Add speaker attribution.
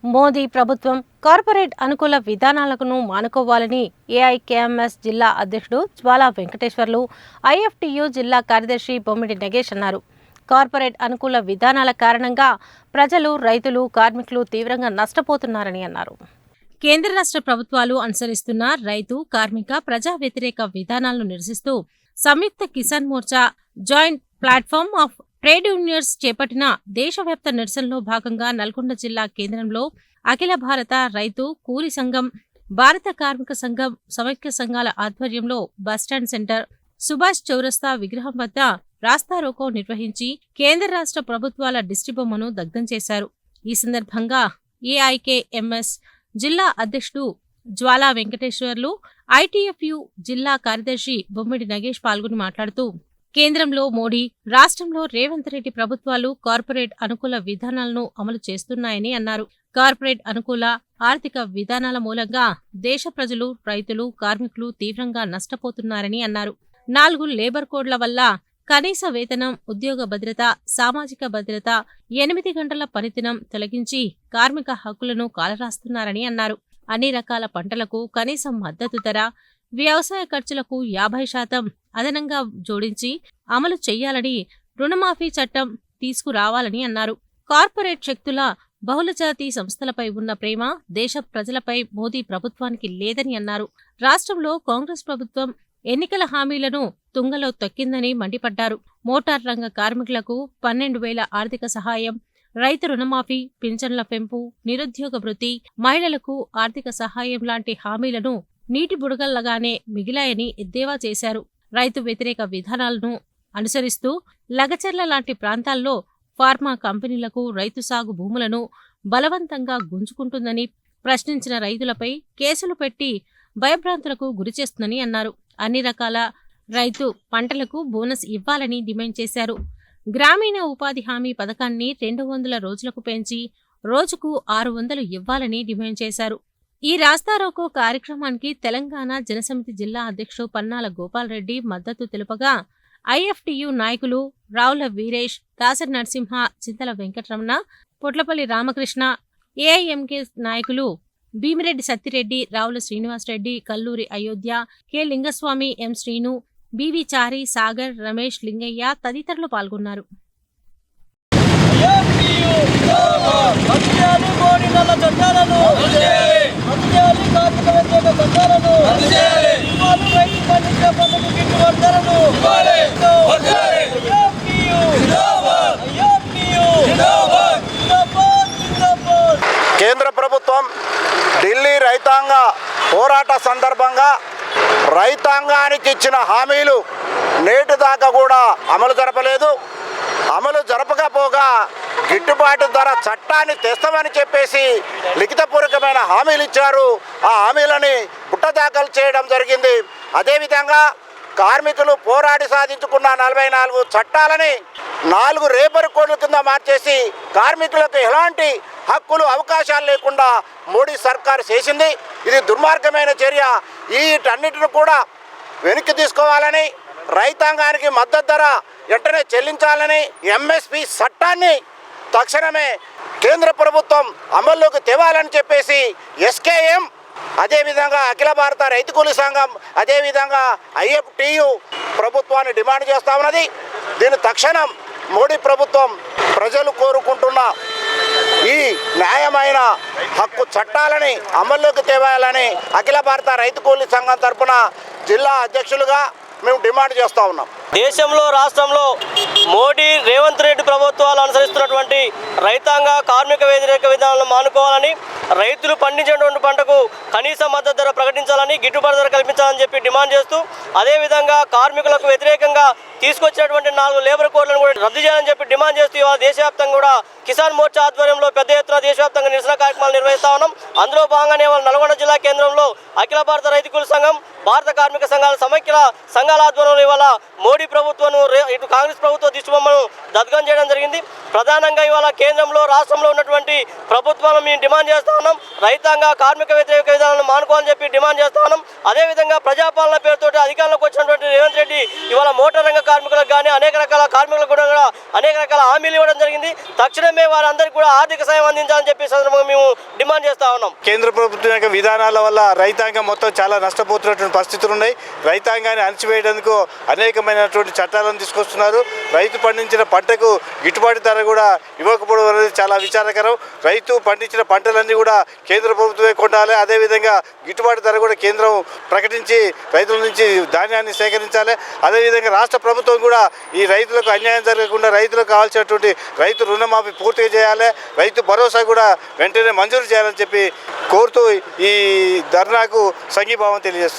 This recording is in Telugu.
Speaker 1: మోదీ ప్రభుత్వం కార్పొరేట్ అనుకూల విధానాలను మానుకోవాలని ఏఐకేఎంఎస్ జిల్లా అధ్యక్షుడు జ్వాలా వెంకటేశ్వర్లు, ఐఎఫ్టియు జిల్లా కార్యదర్శి బొమ్మిడి నగేష్ అన్నారు. కార్పొరేట్ అనుకూల విధానాల కారణంగా ప్రజలు, రైతులు, కార్మికులు తీవ్రంగా నష్టపోతున్నారని అన్నారు. కేంద్ర రాష్ట్ర ప్రభుత్వాలు అనుసరిస్తున్న రైతు, కార్మిక, ప్రజా వ్యతిరేక విధానాలను నిరసిస్తూ Samyukta Kisan Morcha joint platform of trade unions చేపట్టిన దేశవ్యాప్త నిరసనలో భాగంగా నల్గొండ జిల్లా కేంద్రంలో అఖిల భారత రైతు కూలీ సంఘం, భారత కార్మిక సంఘం సమైక్య సంఘాల ఆధ్వర్యంలో బస్టాండ్ సెంటర్, సుభాష్ చౌరస్తా విగ్రహం వద్ద రాస్తారోకో నిర్వహించి కేంద్ర రాష్ట్ర ప్రభుత్వాల దిష్టిబొమ్మను దగ్ధం చేశారు. ఈ సందర్భంగా ఏఐకేఎంఎస్ జిల్లా అధ్యక్షుడు జ్వాలా వెంకటేశ్వర్లు, ఐటీఎఫ్యు జిల్లా కార్యదర్శి బొమ్మిడి నగేష్ పాల్గొని మాట్లాడుతూ, కేంద్రంలో మోడీ, రాష్ట్రంలో రేవంత్ రెడ్డి ప్రభుత్వాలు కార్పొరేట్ అనుకూల విధానాలను అమలు చేస్తున్నాయని అన్నారు. కార్పొరేట్ అనుకూల ఆర్థిక విధానాల మూలంగా దేశ ప్రజలు, రైతులు, కార్మికులు తీవ్రంగా నష్టపోతున్నారని అన్నారు. 4 లేబర్ కోడ్ల వల్ల కనీస వేతనం, ఉద్యోగ భద్రత, సామాజిక భద్రత, 8 గంటల పనిదినం తొలగించి కార్మిక హక్కులను కాలరాస్తున్నారని అన్నారు. అన్ని రకాల పంటలకు కనీస మద్దతు ధర, వ్యవసాయ ఖర్చులకు 50% అదనంగా జోడించి అమలు చేయాలని, రుణమాఫీ చట్టం తీసుకురావాలని అన్నారు. కార్పొరేట్ శక్తుల, బహుళజాతి సంస్థలపై ఉన్న ప్రేమ దేశ ప్రజలపై మోదీ ప్రభుత్వానికి లేదని అన్నారు. రాష్ట్రంలో కాంగ్రెస్ ప్రభుత్వం ఎన్నికల హామీలను తుంగలో తొక్కిందని మండిపడ్డారు. మోటార్ రంగ కార్మికులకు 12,000 ఆర్థిక సహాయం, రైతు రుణమాఫీ, పింఛన్ల పెంపు, నిరుద్యోగ భృతి, మహిళలకు ఆర్థిక సహాయం లాంటి హామీలను నీటి బుడగల్లగానే మిగిలాయని ఎద్దేవా చేశారు. రైతు వ్యతిరేక విధానాలను అనుసరిస్తూ లగచర్ల లాంటి ప్రాంతాల్లో ఫార్మా కంపెనీలకు రైతు సాగు భూములను బలవంతంగా గుంజుకుంటుందని ప్రశ్నించిన రైతులపై కేసులు పెట్టి భయభ్రాంతులకు గురిచేస్తుందని అన్నారు. అన్ని రకాల రైతు పంటలకు బోనస్ ఇవ్వాలని డిమాండ్ చేశారు. గ్రామీణ ఉపాధి హామీ పథకాన్ని 200 రోజులకు పెంచి రోజుకు 600 ఇవ్వాలని డిమాండ్ చేశారు. ఈ రాస్తారోకో కార్యక్రమానికి తెలంగాణ జనసమితి జిల్లా అధ్యక్షుడు పన్నాల గోపాల్రెడ్డి మద్దతు తెలుపగా, ఐఎఫ్టియు నాయకులు రావుల వీరేష్, దాసరి నరసింహ, చింతల వెంకటరమణ, పొట్లపల్లి రామకృష్ణ, ఏఐఎంకే నాయకులు భీమిరెడ్డి సత్తిరెడ్డి, రావుల శ్రీనివాసరెడ్డి, కల్లూరి అయోధ్య, కె లింగస్వామి, ఎం శ్రీను, బివి చారి, సాగర్, రమేష్, లింగయ్య తదితరులు పాల్గొన్నారు.
Speaker 2: కేంద్ర ప్రభుత్వం ఢిల్లీ రైతాంగ పోరాట సందర్భంగా రైతాంగానికి ఇచ్చిన హామీలు నేటి దాకా కూడా అమలు జరపలేదు. అమలు జరపకపోగా గిట్టుబాటు ధర చట్టాన్ని తెస్తామని చెప్పేసి లిఖితపూర్వకమైన హామీలు ఇచ్చారు. ఆ హామీలని పుట్టదాఖలు చేయడం జరిగింది. అదేవిధంగా కార్మికులు పోరాడి సాధించుకున్న 44 చట్టాలని 4 లేబర్ కోడ్ల కింద మార్చేసి కార్మికులకు ఎలాంటి హక్కులు, అవకాశాలు లేకుండా మోడీ సర్కారు చేసింది. ఇది దుర్మార్గమైన చర్య. వీటన్నిటిని కూడా వెనక్కి తీసుకోవాలని, రైతాంగానికి మద్దతు ధర వెంటనే చెల్లించాలని, ఎంఎస్పి చట్టాన్ని తక్షణమే కేంద్ర ప్రభుత్వం అమల్లోకి తేవాలని చెప్పేసి ఎస్కేఎం, అదేవిధంగా అఖిల భారత రైతు కూలీ సంఘం, అదేవిధంగా ఐఎఫ్టియు ప్రభుత్వాన్ని డిమాండ్ చేస్తూ ఉన్నది. దీని తక్షణం మోడీ ప్రభుత్వం ప్రజలు కోరుకుంటున్న ఈ న్యాయమైన హక్కు చట్టాలని అమల్లోకి తేవాలని అఖిల భారత రైతు కూలీ సంఘం తరఫున జిల్లా అధ్యక్షులుగా మేము డిమాండ్ చేస్తూ ఉన్నాం.
Speaker 3: దేశంలో, రాష్ట్రంలో మోడీ, రేవంత్ రెడ్డి ప్రభుత్వాలు అనుసరిస్తున్నటువంటి రైతాంగ, కార్మిక వ్యతిరేక విధానాలను మానుకోవాలని, రైతులు పండించినటువంటి పంటకు కనీస మద్దతు ధర ప్రకటించాలని, గిట్టుబాటు ధర కల్పించాలని చెప్పి డిమాండ్ చేస్తూ, అదేవిధంగా కార్మికులకు వ్యతిరేకంగా తీసుకొచ్చినటువంటి 4 లేబర్ కోడ్లను కూడా రద్దు చేయాలని చెప్పి డిమాండ్ చేస్తూ ఇవాళ దేశవ్యాప్తంగా కూడా కిసాన్ మోర్చా ఆధ్వర్యంలో పెద్ద ఎత్తున దేశవ్యాప్తంగా నిరసన కార్యక్రమాలు నిర్వహిస్తా ఉన్నాం. అందులో భాగంగానే ఇవాళ నల్గొండ జిల్లా కేంద్రంలో అఖిల భారత రైతు కూలీ సంఘం, భారత కార్మిక సంఘాల సమైక్య సంఘాల ఆధ్వర్యంలో ఇవాళ మోడీ ప్రభుత్వం, ఇటు కాంగ్రెస్ ప్రభుత్వ దిష్టిబొమ్మను దగ్ధం చేయడం జరిగింది. ప్రధానంగా ఇవాళ కేంద్రంలో, రాష్ట్రంలో ఉన్నటువంటి ప్రభుత్వాలను మేము డిమాండ్ చేస్తా ఉన్నాం. రైతాంగ, కార్మిక వ్యతిరేక విధానాలను మానుకోవాలని చెప్పి డిమాండ్ చేస్తా ఉన్నాం. అదేవిధంగా ప్రజాపాలన పేరుతో అధికారంలోకి వచ్చినటువంటి రేవంత్ రెడ్డి ఇవాళ మోటార్ రంగ కార్మికులకు కానీ అనేక రకాల కార్మికులకు కూడా అనేక రకాల హామీలు ఇవ్వడం జరిగింది. తక్షణమే వారందరికీ కూడా ఆర్థిక సాయం అందించాలని చెప్పి సందర్భంగా మేము డిమాండ్ చేస్తా ఉన్నాం.
Speaker 4: కేంద్ర ప్రభుత్వం యొక్క విధానాల వల్ల రైతాంగం మొత్తం చాలా నష్టపోతున్నటువంటి పరిస్థితులు ఉన్నాయి. రైతాంగాన్ని అణచివేయడానికి అనేకమైనటువంటి చట్టాలను తీసుకొస్తున్నారు. రైతు పండించిన పంటకు గిట్టుబాటు ధర కూడా ఇవ్వకపోవడం అనేది చాలా విచారకరం. రైతు పండించిన పంటలన్నీ కూడా కేంద్ర ప్రభుత్వమే కొనాలి. అదేవిధంగా గిట్టుబాటు ధర కూడా కేంద్రం ప్రకటించి రైతుల నుంచి ధాన్యాన్ని సేకరించాలి. అదేవిధంగా రాష్ట్ర ప్రభుత్వం కూడా ఈ రైతులకు అన్యాయం జరగకుండా రైతులకు కావాల్సినటువంటి రైతు రుణమాఫీ పూర్తిగా చేయాలి. రైతు భరోసా కూడా వెంటనే మంజూరు చేయాలని చెప్పి కోరుతూ ఈ ధర్నాకు సంఘీభావం తెలియజేస్తుంది.